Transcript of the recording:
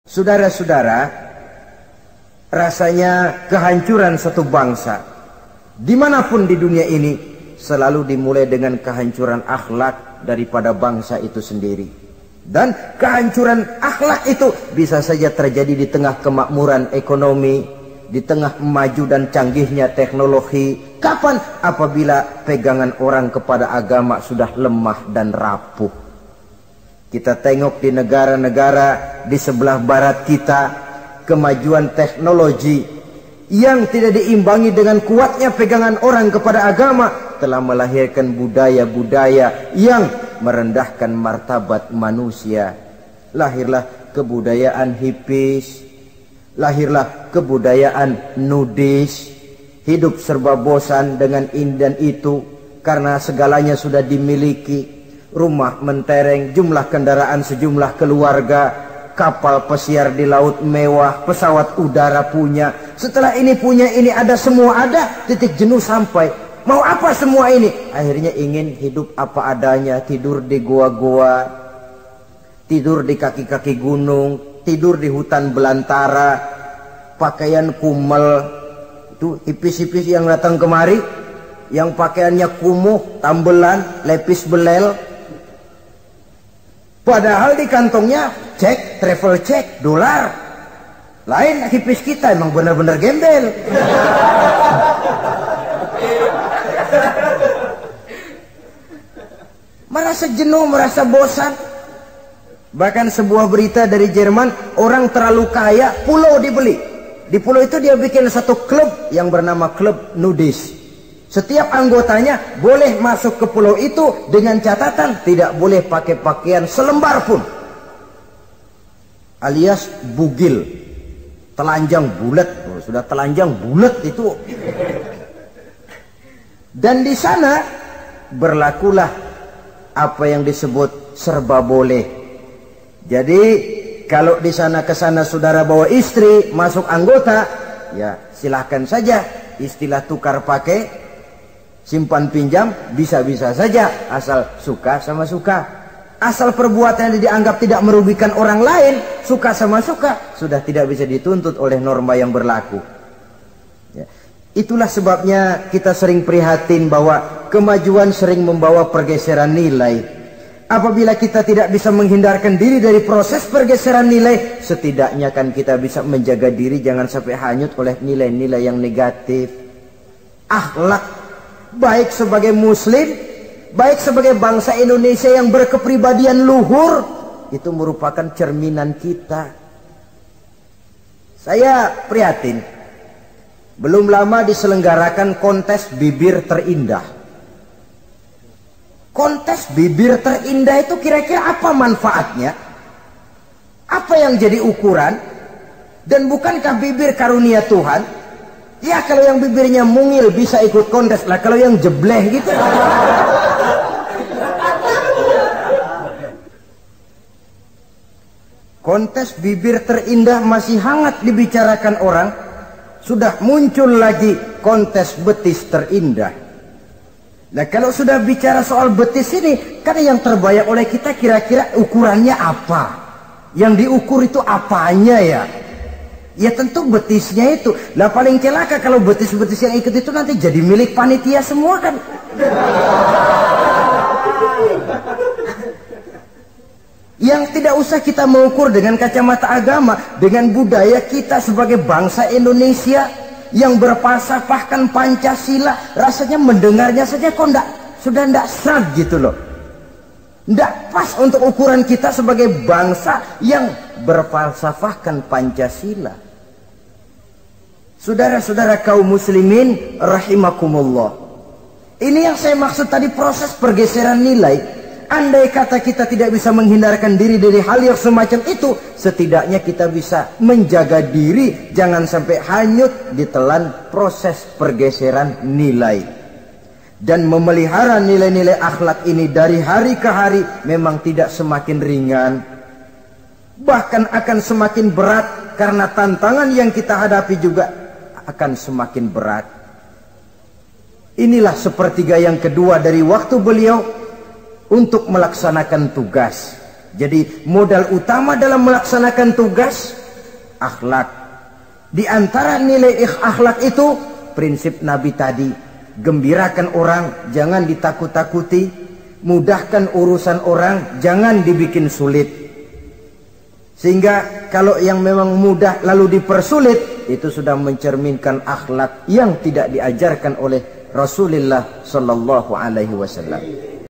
Saudara-saudara, rasanya kehancuran satu bangsa dimanapun di dunia ini selalu dimulai dengan kehancuran akhlak daripada bangsa itu sendiri. Dan kehancuran akhlak itu bisa saja terjadi di tengah kemakmuran ekonomi, di tengah maju dan canggihnya teknologi. Kapan? Apabila pegangan orang kepada agama sudah lemah dan rapuh. Kita tengok di negara-negara di sebelah barat kita, kemajuan teknologi yang tidak diimbangi dengan kuatnya pegangan orang kepada agama telah melahirkan budaya-budaya yang merendahkan martabat manusia. Lahirlah kebudayaan hippies, lahirlah kebudayaan nudis, hidup serba bosan dengan ini dan itu karena segalanya sudah dimiliki. Rumah mentereng, jumlah kendaraan sejumlah keluarga, kapal pesiar di laut mewah, pesawat udara punya. Setelah ini punya, ini ada, semua ada, titik jenuh sampai. Mau apa semua ini? Akhirnya ingin hidup apa adanya, tidur di goa-goa, tidur di kaki-kaki gunung, tidur di hutan belantara, pakaian kumel. Itu hipis-hipis yang datang kemari, yang pakaiannya kumuh, tambelan, lepis belel. Padahal di kantongnya cek, travel cek, dolar. Lain hipis kita, emang benar-benar gembel. Merasa jenuh, merasa bosan. Bahkan sebuah berita dari Jerman, orang terlalu kaya, pulau dibeli. Di pulau itu dia bikin satu klub yang bernama klub nudis. Setiap anggotanya boleh masuk ke pulau itu dengan catatan tidak boleh pakai pakaian selembar pun, alias bugil, telanjang bulat. Oh, sudah telanjang bulat itu. Dan di sana berlakulah apa yang disebut serba boleh. Jadi kalau di sana ke sana saudara bawa istri masuk anggota, ya silahkan saja. Istilah tukar pakai, simpan pinjam, bisa-bisa saja, asal suka sama suka. Asal perbuatan yang dianggap tidak merugikan orang lain, suka sama suka, sudah tidak bisa dituntut oleh norma yang berlaku. Ya. Itulah sebabnya kita sering prihatin bahwa kemajuan sering membawa pergeseran nilai. Apabila kita tidak bisa menghindarkan diri dari proses pergeseran nilai, setidaknya kan kita bisa menjaga diri jangan sampai hanyut oleh nilai-nilai yang negatif. Akhlak, baik sebagai muslim, baik sebagai bangsa Indonesia yang berkepribadian luhur, itu merupakan cerminan kita. Saya prihatin, belum lama diselenggarakan kontes bibir terindah. Kontes bibir terindah itu kira-kira apa manfaatnya? Apa yang jadi ukuran? Dan bukankah bibir karunia Tuhan? Ya kalau yang bibirnya mungil bisa ikut kontes lah, kalau yang jebleh gitu. Kontes bibir terindah masih hangat dibicarakan orang. Sudah muncul lagi kontes betis terindah. Nah kalau sudah bicara soal betis ini, kan yang terbayang oleh kita kira-kira ukurannya apa? Yang diukur itu apanya ya? Ya tentu betisnya itu. Nah paling celaka kalau betis-betis yang ikut itu nanti jadi milik panitia semua kan. Yang tidak usah kita mengukur dengan kacamata agama, dengan budaya kita sebagai bangsa Indonesia yang berfalsafahkan Pancasila, rasanya mendengarnya saja kok sudah ndak srag gitu loh. Ndak pas untuk ukuran kita sebagai bangsa yang berfalsafahkan Pancasila. Saudara-saudara kaum muslimin rahimakumullah. Ini yang saya maksud tadi, proses pergeseran nilai. Andai kata kita tidak bisa menghindarkan diri dari hal yang semacam itu, setidaknya kita bisa menjaga diri jangan sampai hanyut ditelan proses pergeseran nilai. Dan memelihara nilai-nilai akhlak ini dari hari ke hari memang tidak semakin ringan, bahkan akan semakin berat, karena tantangan yang kita hadapi juga akan semakin berat. Inilah sepertiga yang kedua dari waktu beliau untuk melaksanakan tugas. Jadi modal utama dalam melaksanakan tugas akhlak. Di antara nilai akhlak itu prinsip Nabi tadi, gembirakan orang, jangan ditakut-takuti, mudahkan urusan orang, jangan dibikin sulit. Sehingga kalau yang memang mudah lalu dipersulit, itu sudah mencerminkan akhlak yang tidak diajarkan oleh Rasulullah sallallahu alaihi wasallam.